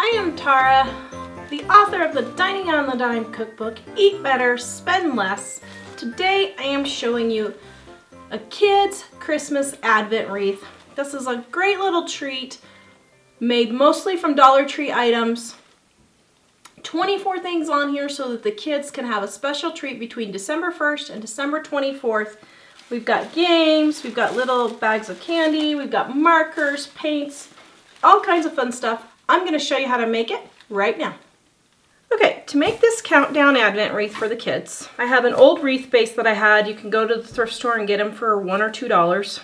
I am Tara, the author of the Dining on the Dime cookbook, Eat Better, Spend Less. Today I am showing you a kid's Christmas Advent wreath. This is a great little treat made mostly from Dollar Tree items. 24 things on here so that the kids can have a special treat between December 1st and December 24th. We've got games, we've got little bags of candy, we've got markers, paints, all kinds of fun stuff. I'm going to show you how to make it right now. Okay, to make this countdown Advent wreath for the kids, I have an old wreath base that I had. You can go to the thrift store and get them for $1 or $2.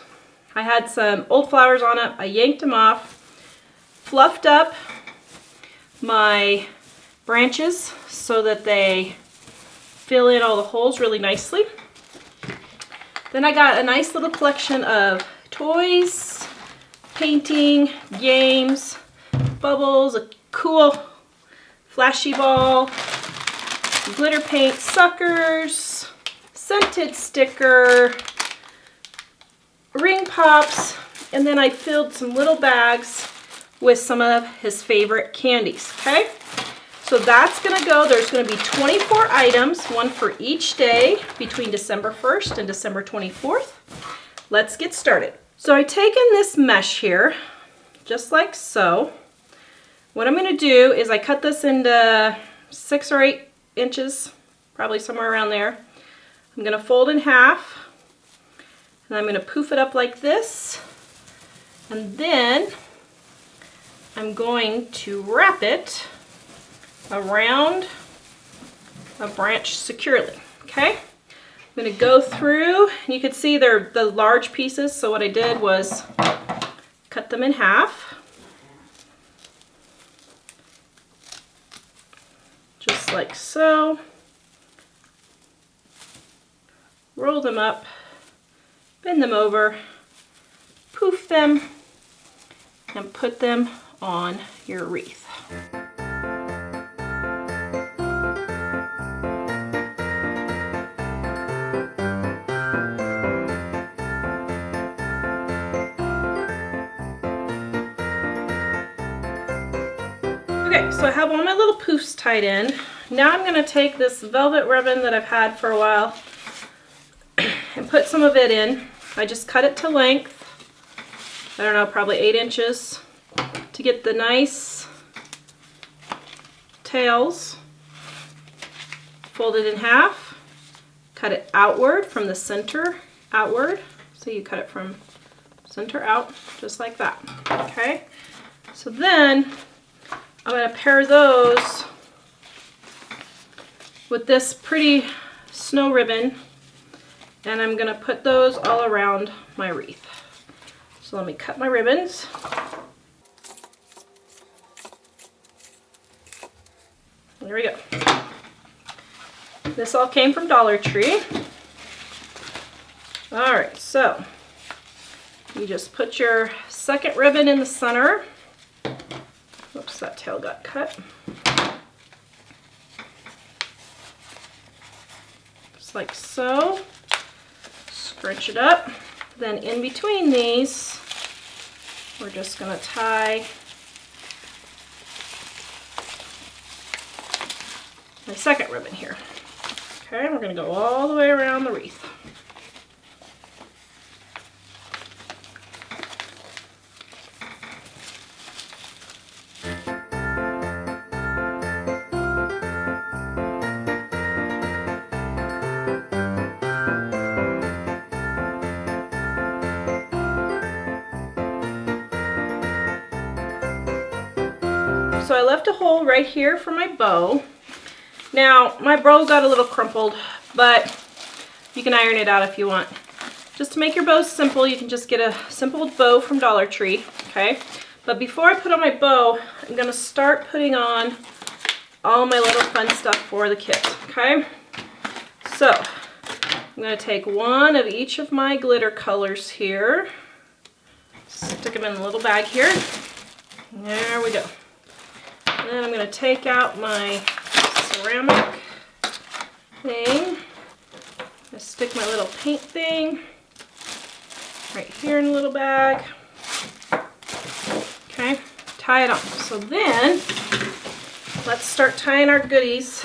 I had some old flowers on it. I yanked them off, fluffed up my branches so that they fill in all the holes really nicely. Then I got a nice little collection of toys, painting, games, bubbles, a cool flashy ball, glitter paint, suckers, scented sticker, ring pops, and then I filled some little bags with some of his favorite candies, okay? So that's gonna go, there's gonna be 24 items, one for each day between December 1st and December 24th. Let's get started. So I've taken this mesh here, just like so. What I'm gonna do is I cut this into 6 or 8 inches, probably somewhere around there. I'm gonna fold in half, and I'm gonna poof it up like this, and then I'm going to wrap it around a branch securely, okay? I'm going to go through, and you can see they're the large pieces, so what I did was cut them in half, just like so, roll them up, bend them over, poof them, and put them on your wreath. Okay, so I have all my little poofs tied in. Now I'm going to take this velvet ribbon that I've had for a while and put some of it in. I just cut it to length, I don't know, probably 8 inches, to get the nice tails. Fold it in half, cut it outward from the center outward. So you cut it from center out, just like that, okay? So then I'm going to pair those with this pretty snow ribbon, and I'm going to put those all around my wreath. So let me cut my ribbons. There we go. This all came from Dollar Tree. Alright, so you just put your second ribbon in the center. Oops, that tail got cut. Just like so. Scrunch it up. Then in between these, we're just going to tie my second ribbon here. Okay, we're going to go all the way around the wreath. So I left a hole right here for my bow. Now, my bow got a little crumpled, but you can iron it out if you want. Just to make your bows simple, you can just get a simple bow from Dollar Tree, okay? But before I put on my bow, I'm gonna start putting on all my little fun stuff for the kids, okay? So, I'm gonna take one of each of my glitter colors here, stick them in a little bag here. There we go. And then I'm going to take out my ceramic thing. I stick my little paint thing right here in a little bag. Okay, tie it on. So then, let's start tying our goodies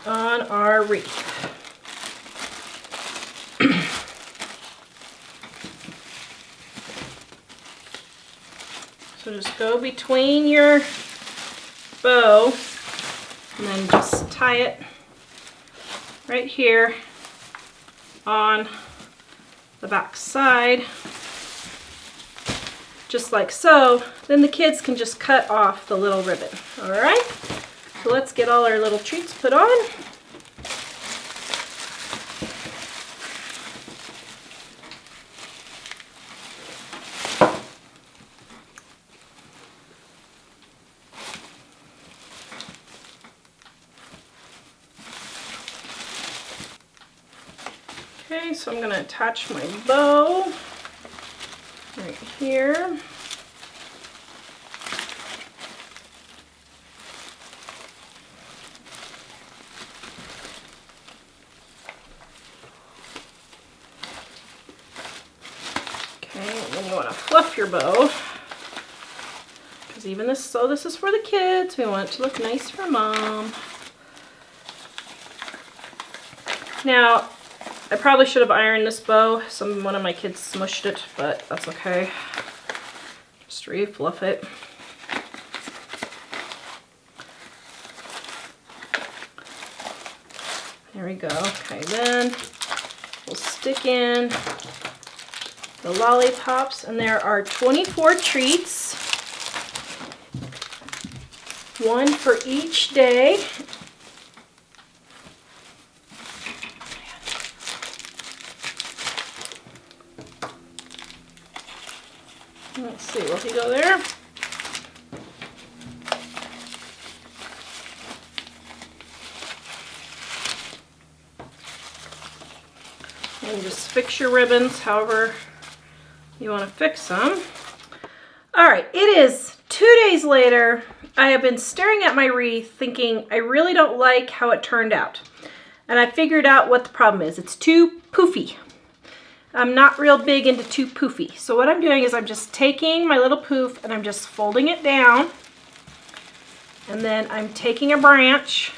on our wreath. So just go between your bow and then just tie it right here on the back side, just like so. Then the kids can just cut off the little ribbon. All right, so let's get all our little treats put on. Okay, so I'm going to attach my bow right here. Okay, and then you want to fluff your bow, because even this, so this is for the kids. We want it to look nice for Mom. Now, I probably should have ironed this bow. One of my kids smushed it, but that's okay. Just re-fluff it. There we go. Okay, then we'll stick in the lollipops, and there are 24 treats. One for each day. Let's see, will he go there? And just fix your ribbons however you want to fix them. All right, it is 2 days later. I have been staring at my wreath thinking I really don't like how it turned out. And I figured out what the problem is. It's too poofy. I'm not real big into too poofy. So what I'm doing is I'm just taking my little poof and I'm just folding it down. And then I'm taking a branch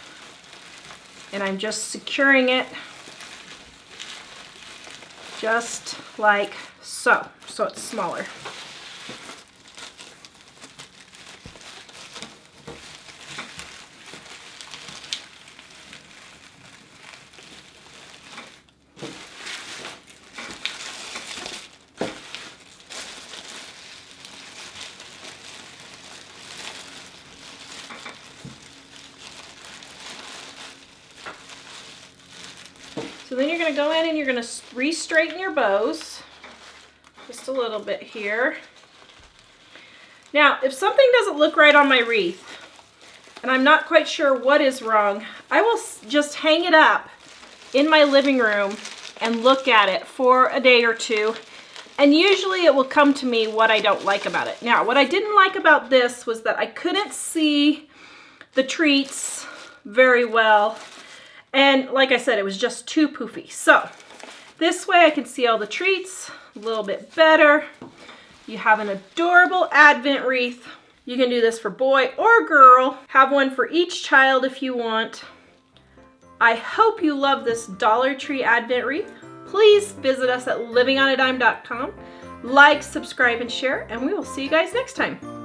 and I'm just securing it just like so. So it's smaller. So then you're going to go in and you're going to re-straighten your bows just a little bit here. Now, if something doesn't look right on my wreath and I'm not quite sure what is wrong, I will just hang it up in my living room and look at it for a day or two, and usually it will come to me what I don't like about it. Now, what I didn't like about this was that I couldn't see the treats very well. And like I said, it was just too poofy. So this way I can see all the treats a little bit better. You have an adorable Advent wreath. You can do this for boy or girl. Have one for each child if you want. I hope you love this Dollar Tree Advent wreath. Please visit us at livingonadime.com. Like, subscribe, and share, and we will see you guys next time.